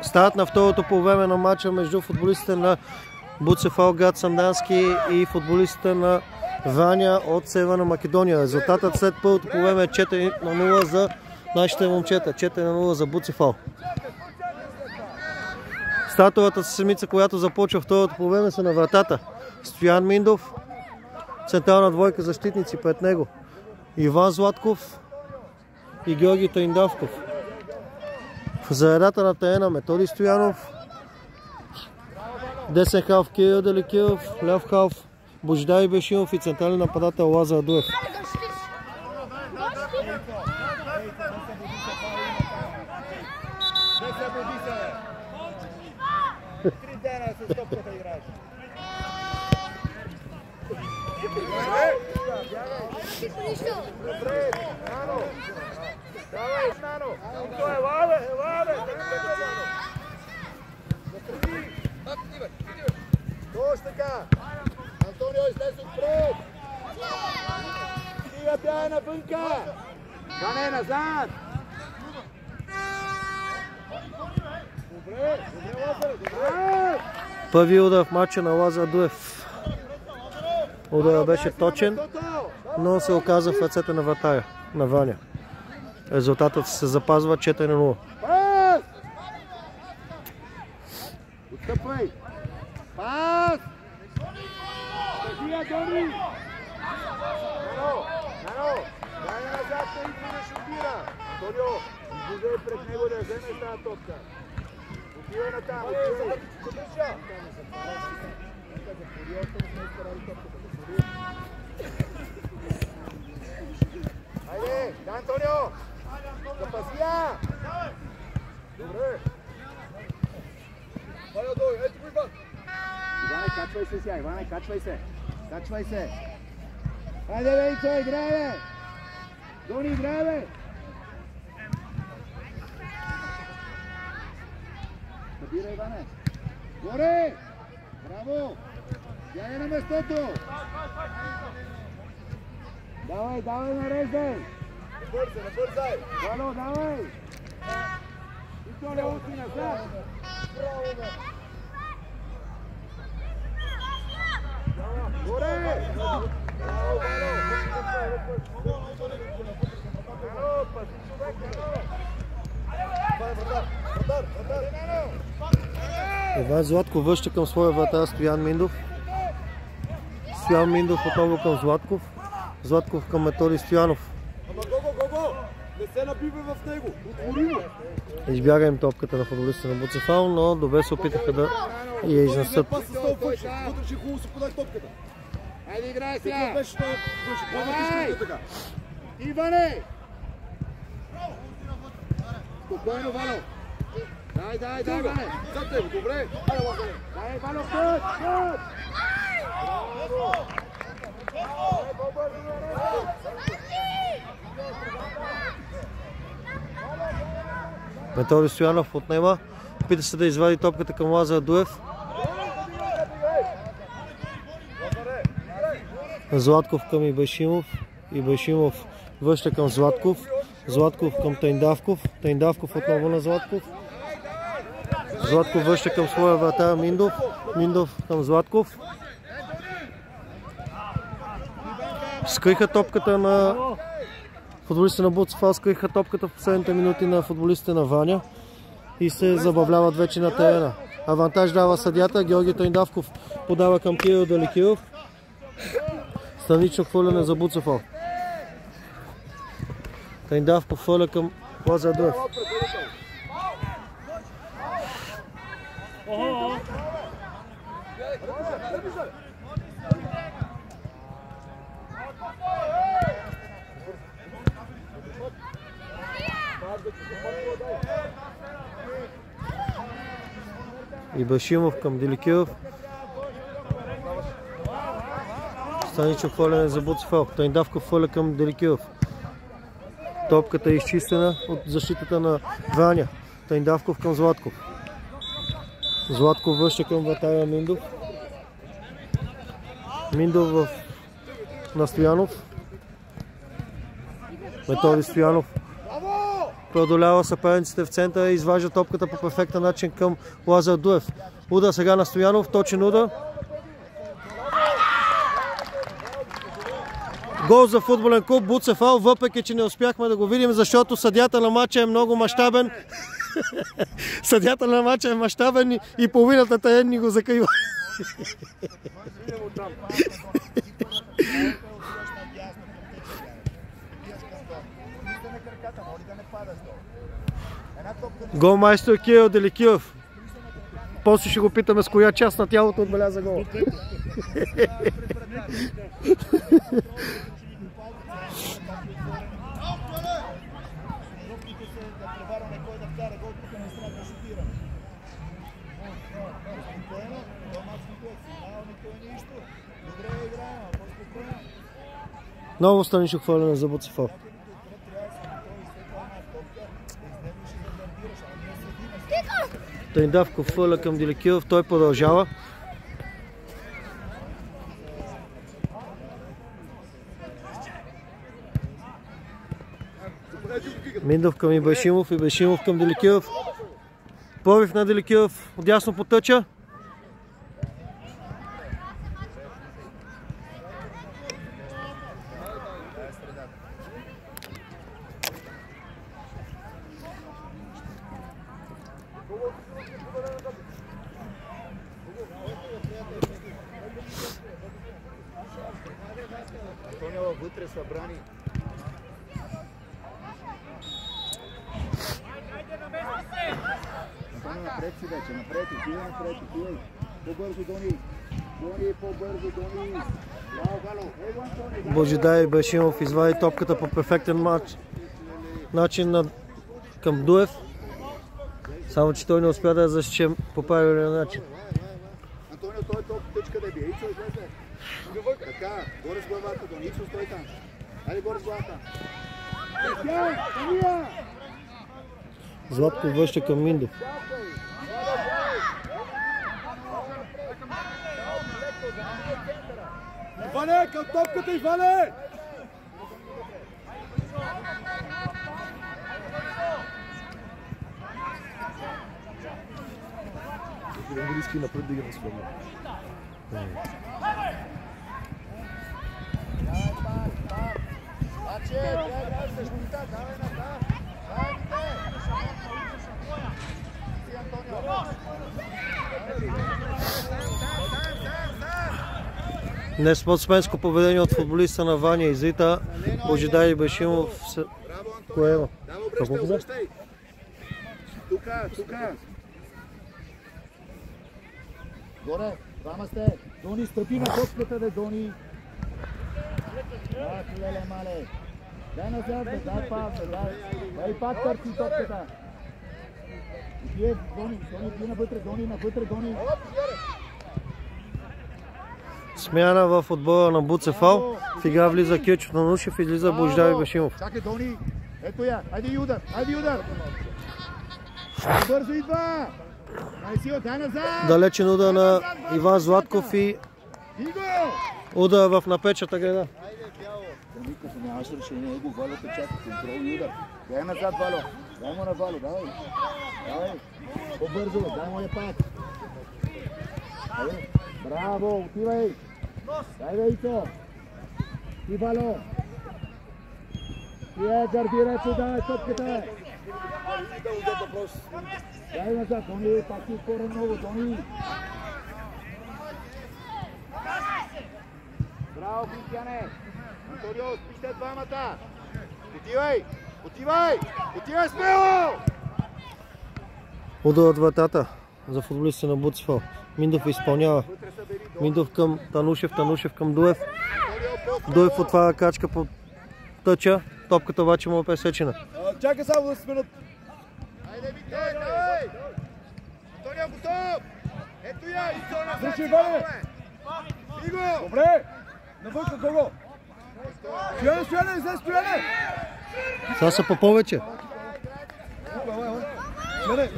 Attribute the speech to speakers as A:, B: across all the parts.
A: Старт на второто полувреме на матча между футболистите на БУЦФАЛ град Сандански и футболистите на Враня от Северна Македония. Резултатът след първото полувреме е 4-0 за нашите момчета. 4-0 за БУЦФАЛ. Стартовата седмица, която започва второто полувреме, са на вратата Стоян Миндов, централна двойка защитници пред него Иван Златков и Георги Триндавков. В заредата на терена Методи Стоянов, десен халф Кирил Деликиров, ляв халф Божидар Бешимов и централен нападател Лазар Дуев.
B: Антонио, излез отпред! Стига тя навънка! Ване, назад! Добре, Лазар, добре!
A: Първи удар в матча на Лазар Дуев. Ударът беше точен, но се оказа в ръцете на вратаря, на Ваня. Резултатът се запазва 4-0.
B: Пас! Отстъпвай! Пас! Стъжия, Дони! Нано! Дай назад, да идва да шутира! Антонио, излизай пред него да вземе тази топка. Отивай натам, отивай! Хайде, да, Антонио! Запази я! Добре! Ето го, Иван! Иване, качвай се сега, Иване, качвай се! Качвай се! Хайде, Вейцо, играй, бе! Дони, играй, бе! Събира, Иване! Горе! Браво! Тя на местото! Давай, давай, нареждай! Набързай! Вало, давай! И то не оти назад! Браво, бе! Горе! Браво, Вало! Паси човек!
A: Иван Златков връща към своя вратар Стоян Миндов. Стоян Миндов отново към Златков. Златков към Методи Стоянов.
B: Ама го! Не се набива в него! Отвори го!
A: Избяга им топката на футболистите на БУЦФАЛ, но добре се опитаха да я изнесат.
B: Вътреши хубаво си подай топката. Хайде, играй сега! Давай! Иване! Спокойно, Вало! Дай, Иване! Зад тебе, добре! Дай, Вало, път! Браво!
A: Методи Стоянов отнема. Опита се да извади топката към Лазар Дуев. Златков към Ибашимов. Ибашимов връща към Златков. Златков към Триндавков. Триндавков отново на Златков. Златков връща към своя вратар Миндов. Миндов към Златков. Скриха топката на футболистите на БУЦФАЛ, скриха топката в последните минути на футболистите на Ваня и се забавляват вече на терена. Авантаж дава съдията, Георги Триндавков подава към Кирил Деликиров. Странично хвърляне за БУЦФАЛ. Триндавков хвърля към Лазар Дуев. Ибашимов към Деликиров. Странично хвърляне за БУЦФАЛ. Триндавков хвърля към Деликиров. Топката е изчистена от защитата на Ваня. Триндавков към Златков. Златков връща към вратаря Миндов. Миндов на Стоянов. Методи Стоянов преодолява съперниците в центъра и изважда топката по перфектен начин към Лазар Дуев. Удар сега на Стоянов, точен удар. Гол за футболен клуб Буцефал, въпреки че не успяхме да го видим, защото съдията на матча е много мащабен. Съдията на матча е мащабен и половината терен ни го закрива. Голмайстор Кирил Деликиров. После ще го питаме с коя част на тялото отбеляза гол. Ново странично хвърляне за Буцефал. Триндавков хвърля към Деликиров, той продължава. Миндов към Ибрашимов, Ибрашимов към Деликиров. Пробив на Деликиров, отдясно потъча.
B: Вътре са брани. Напред си вече, напред, отивай. По-бързо, Дони. Дони, по-бързо, Дони. Браво, Гало.
A: Божидар Ибрашимов извади топката по перфектен начин към Дуев. Само че той не успя да я защитим по правилен начин.
B: Антонио, той тъчка да бие. Ицо, излезе. Така, горе с главата, Дони. Ицо, стой там. Айде горе с главата.
A: Златко връща към Миндов.
B: Иване, към топката, Иване!
C: Английски напред да ги разформя.
A: Неспортсменско поведение от футболиста на Ваня Изрита. Божидар Ибрашимов поема.
B: Какво каза? Тука. Горе, двама сте. Дони, стъпи на топката, де, Дони. Леле, мале. Дай назад, бе, дай пак, бе, дай пак търси топката. Отие, Дони, отие навътре, Дони.
A: Смяна в отбора на Буцефал. В игра влиза Кирчо Танушев, излиза Божидар Ибрашимов.
B: Чакай, Дони. Ето я, айде и удар. Бързо идва. Дай назад.
A: Далечен удар на Иван Златков и удар в напечата града.
B: Като нямаш решение, го Вало те чака, контрол и удар. Дай назад, Вало. Дай му на Вало, дай. По-бързо, дай му я пак. Браво, отивай. Дай, Вейцо. И Вало. И гардира сюда, топката. Дай назад, Дони, пак ти скоро много, Дони. Браво, Кристияне. Антонио, спиште двамата. Отивай смело!
A: Удар от вратата за футболистите на Буцефал. Миндов изпълнява. Миндов към Танушев към Дуев. Дуев отваря качка по тъча. Топката обаче му е пресечена.
C: Чакай само да сменят.
B: Айде, Виктор, давай! Антонио, готов! Ето я, Ицо на
C: Слушай, Ване!
B: Иго!
C: Добре! Навън кого? Стояне, излез, Стояне!
A: Сега са по повече.
C: Стояне!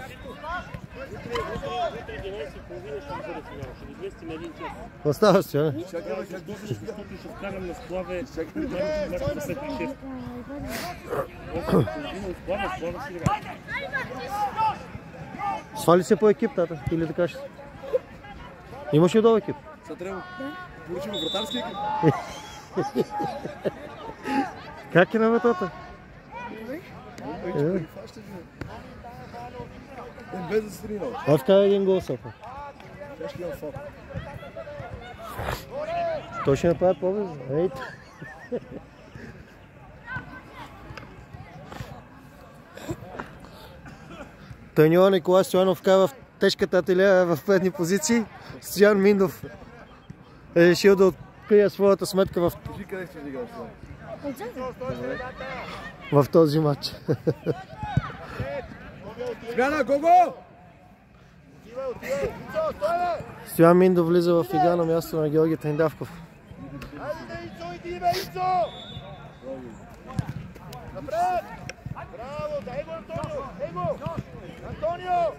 D: половина ще бъде финал. Ще ви изместим един час.
A: Остава се, не?
D: Ще вкарам на сплаве. Мачата след 6. Сплава си играе.
A: Свали се по екип, тата, или така ще? Имаш ли долу екип?
C: Сега трябва да получим вратарски екип.
A: Как е на вратата?
C: Без да се тренирал.
A: Аз вкара един гол сапа.
C: Аз ще имам фак.
A: Той ще направи по-бързо. Ей! Треньор Николай Стоянов вкара в тежката ателия в предни позиции. Стоян Миндов е решил да открие своята сметка в
C: Кажи къде ще играеш
A: в този матч.
C: Смяна, Гого!
A: Стоян Миндов влиза в игра на място на Георги Триндавков.
B: Айде, Ицо, иди, бе, Ицо! Напред! Браво, дай го, Антонио! Дай го! Антонио!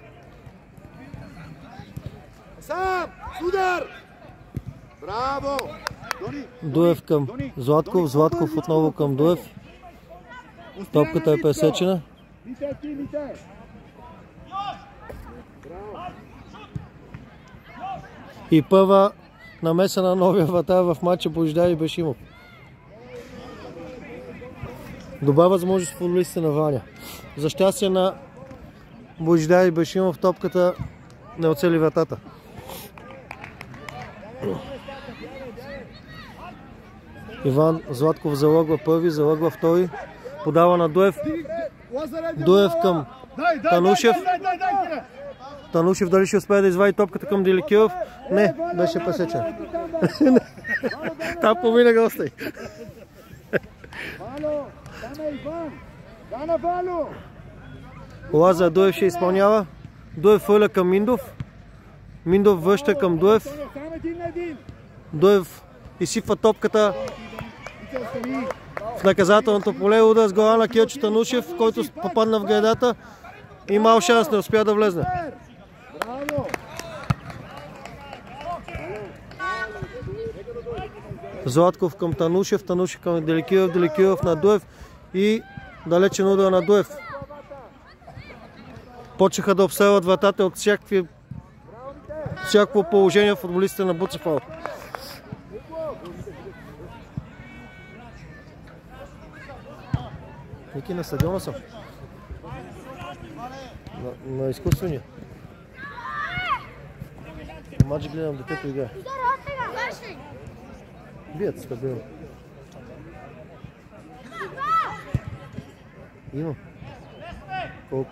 B: Сам! Удар! Браво! Дони!
A: Дуев към Златков, Златков отново към Дуев. Топката е пресечена.
B: Лите, ти, лите!
A: И първа намеса на новия вратар в матча Божидар Ибришимов. Добра възможност футболистите на Ваня. За щастие на Божидар Ибришимов топката не оцели вратата. Иван Златков залъгва първи, залъгва втори. Подава на Дуев. Дуев към Танушев. Танушев дали ще успее да извади топката към Деликиров? Не, беше пресечен. Там помина го остави.
B: Вало! Дана Иван! Дана Вало!
A: Лазар Дуев ще изпълнява. Дуев хвърля към Миндов. Миндов връща към Дуев.
B: Само един на един!
A: Дуев изсипва топката в наказателното поле. Удар с глава на Кирчо Танушев, който попадна в гредата. И мал шанс, не успя да влезне.
B: Браво!
A: Златков към Танушев, Танушев към Деликиров, Деликиров на Дуев и далечен удар на Дуев. Почнаха да обсерват вратата от всякакво положение в футболистите на Буцефал. Ники, на стадиона съм. На изкуствения. Матч гледам, детето играе. Бият стабилно. Има. Колко?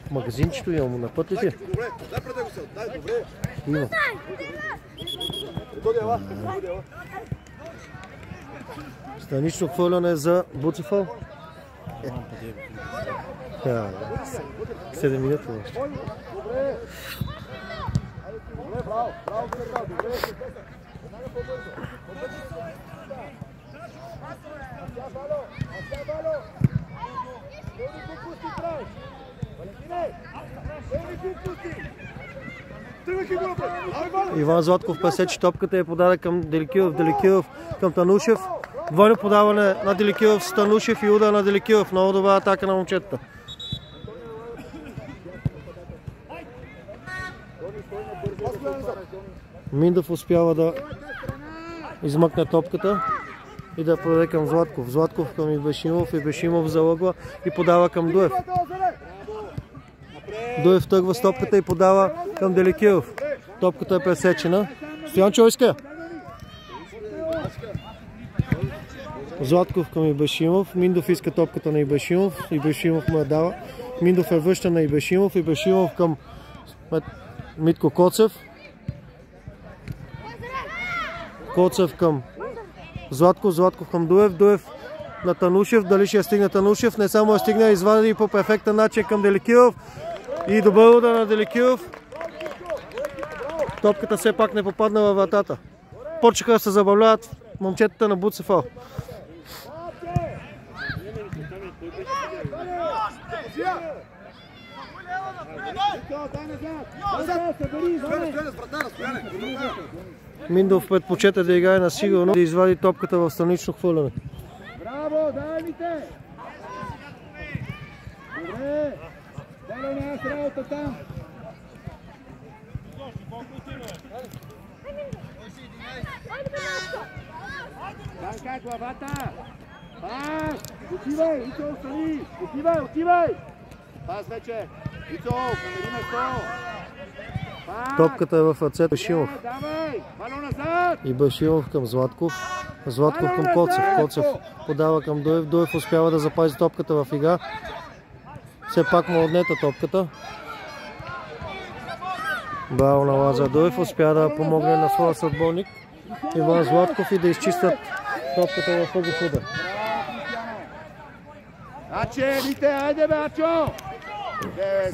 A: В магазинчето имам, на път ли ти?
C: Добре, дай пред него се, дай, добре.
A: Има. Странично хвърляне за Буцефал. 7 минути още.
B: Добре, браво! Браво, добре! Веднага по-бързо! Вало! Вало! Еми го пусти край! Валентине! Еми го пусти! Тръгвайки го напред! Ай, Вало!
A: Иван Златков пресече топката и подаде към Деликиров, Деликиров към Танушев. Двойно подаване на Деликиров с Танушев и удар на Деликиров. Много добра атака на момчетата. Миндов успява да измъкне топката и да подаде към Златков. Златков към Ибришимов, Ибришимов залъгва и подава към Дуев. Дуев тръгва с топката и подава към Деликиров. Топката е пресечена. Стоян Чойска. Златков към Ибришимов. Миндов иска топката на Ибришимов. Ибришимов му я дава. Миндов е връща на Ибришимов. Ибришимов към Митко Коцев. Коцев към Златков. Златков към Дуев. Дуев на Танушев. Дали ще стигне Танушев? Не само я стигне, извади по перфектен начин към Деликиров. И добър удар на Деликиров. Топката все пак не попадна във вратата. Почнаха да се забавляват момчетата на Буцефал. Миндов предпочете да играе на сигурно, да извади топката в странично хвърляне.
B: Браво, дай ми те! Добре! Дало няма с работа там! Танка, главата! Пас! Отивай! Ицо, остани! Отивай, отивай! Пас вече! Ицо, помери место!
A: Топката е в ръцете Башимов.
B: Давай! Мало назад!
A: И Башимов към Златков. Златков към Коцев. Коцев подава към Доев. Доев успява да запази топката в игра. Все пак му отнета топката. Браво на Лазар Доев. Успя да помогне на своя съотборник Иван Златков и да изчистят топката в ъгъл удар.
B: Аче, дете, айде бе, Ачо!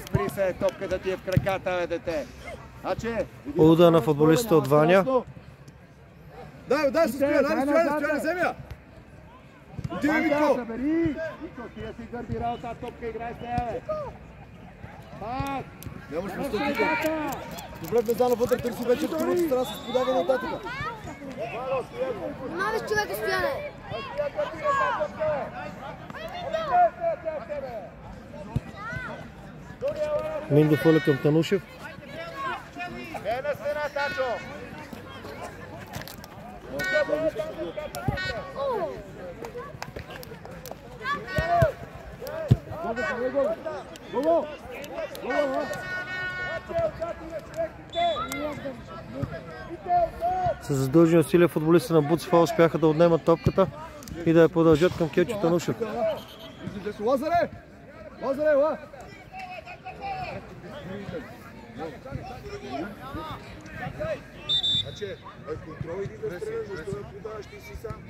B: Спри се, топката ти е в краката, бе, дете. Аче!
A: Удар на футболистите от Ваня.
C: Дай, стояне, земя! Отивай, Митко!
B: Митко, ти си гардирал тази топка, играй с нея, бе. Пак!
C: Нямаш место тук. Добре, Влезано вътре, търси вече другата страна с подаване от татъка.
E: Мамиш човека, Стояне!
A: Миндо хвърля към Танушев.
B: Е на стена, Тачо! Гого!
A: С задължени усилия футболистите на Буцефал успяха да отнемат топката и да я продължат към Кечо Танушев.
C: Лазаре! Лазаре, ла! Значи, контрол иди да стреляш, защо да подаваш ти си сам?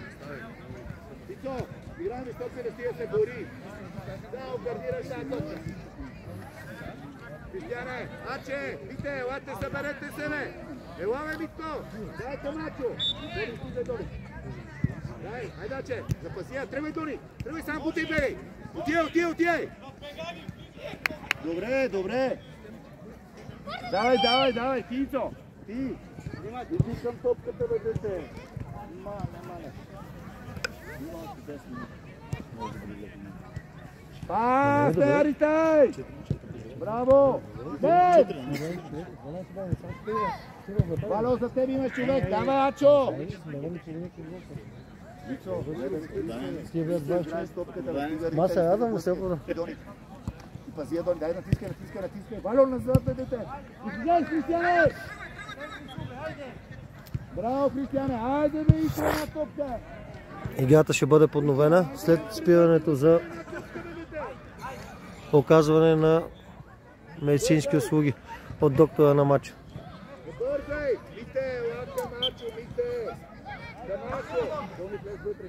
B: Ицо, играем 150 се бори. Да, гардираш тази топка. Кристияне, Аче, вите, елате, съберете се, бе! Ела, бе, Митко! Дай към Ачо! Дони, стига, Дони! Дай, айде, Аче, запасия, тръгвай, Дони! Тръгвай, сам бутей, бегай! Отивай! Добре, добре! Давай, ти, Ицо! Ти! Иди към топката, бе, дете! Не. Пас, Аритай! Браво! Дей! Бало за теб имаш човек, давай, Ачо!
A: Ма се радвам, не се пода.
B: Пази, Дони, дай натискай. Бало назад, бе, дете! Изглеждай, Кристияне! Браво, Кристияне! Айде, бе, и на топка!
A: Играта ще бъде подновена след спирането за оказване на медицински услуги от доктора на матча.
B: Бързай! Мите, лапка, Мачо, Мите! Камачо! Дони, влез вътре!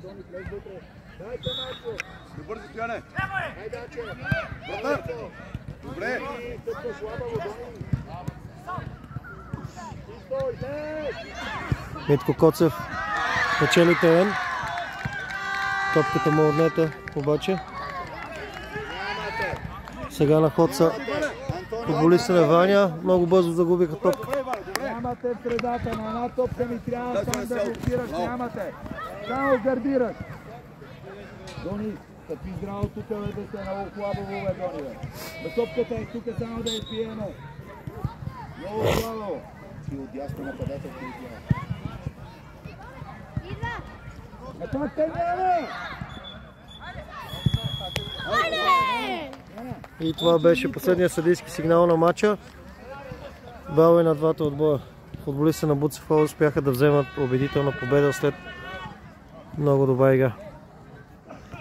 B: Дай, Камачо!
C: Добър за стояне!
B: Айде, Аче!
C: Добре!
B: Тъпка слабаво, Дони! Стой, дай!
A: Митко Коцев печели терен. Топката му отнета обаче. Сега на ход са футболисти на Ваня. Много бързо загубиха топка.
B: Нямате в средата, на една топка ми трябва сам да блокираш, нямате. Само гардираш. Дони, тъпи здраво тук, бе, да сте много хлабаво, бе, Дони, бе. На топката е тук, само да я пиеме. Много хлабаво. Ти отдясно нападател, ти отдясно. Ето те няма!
A: И това беше последния съдийски сигнал на матча. Бал е на двата отбора. Футболистите на Буцефал успяха да вземат убедителна победа след много добра игра.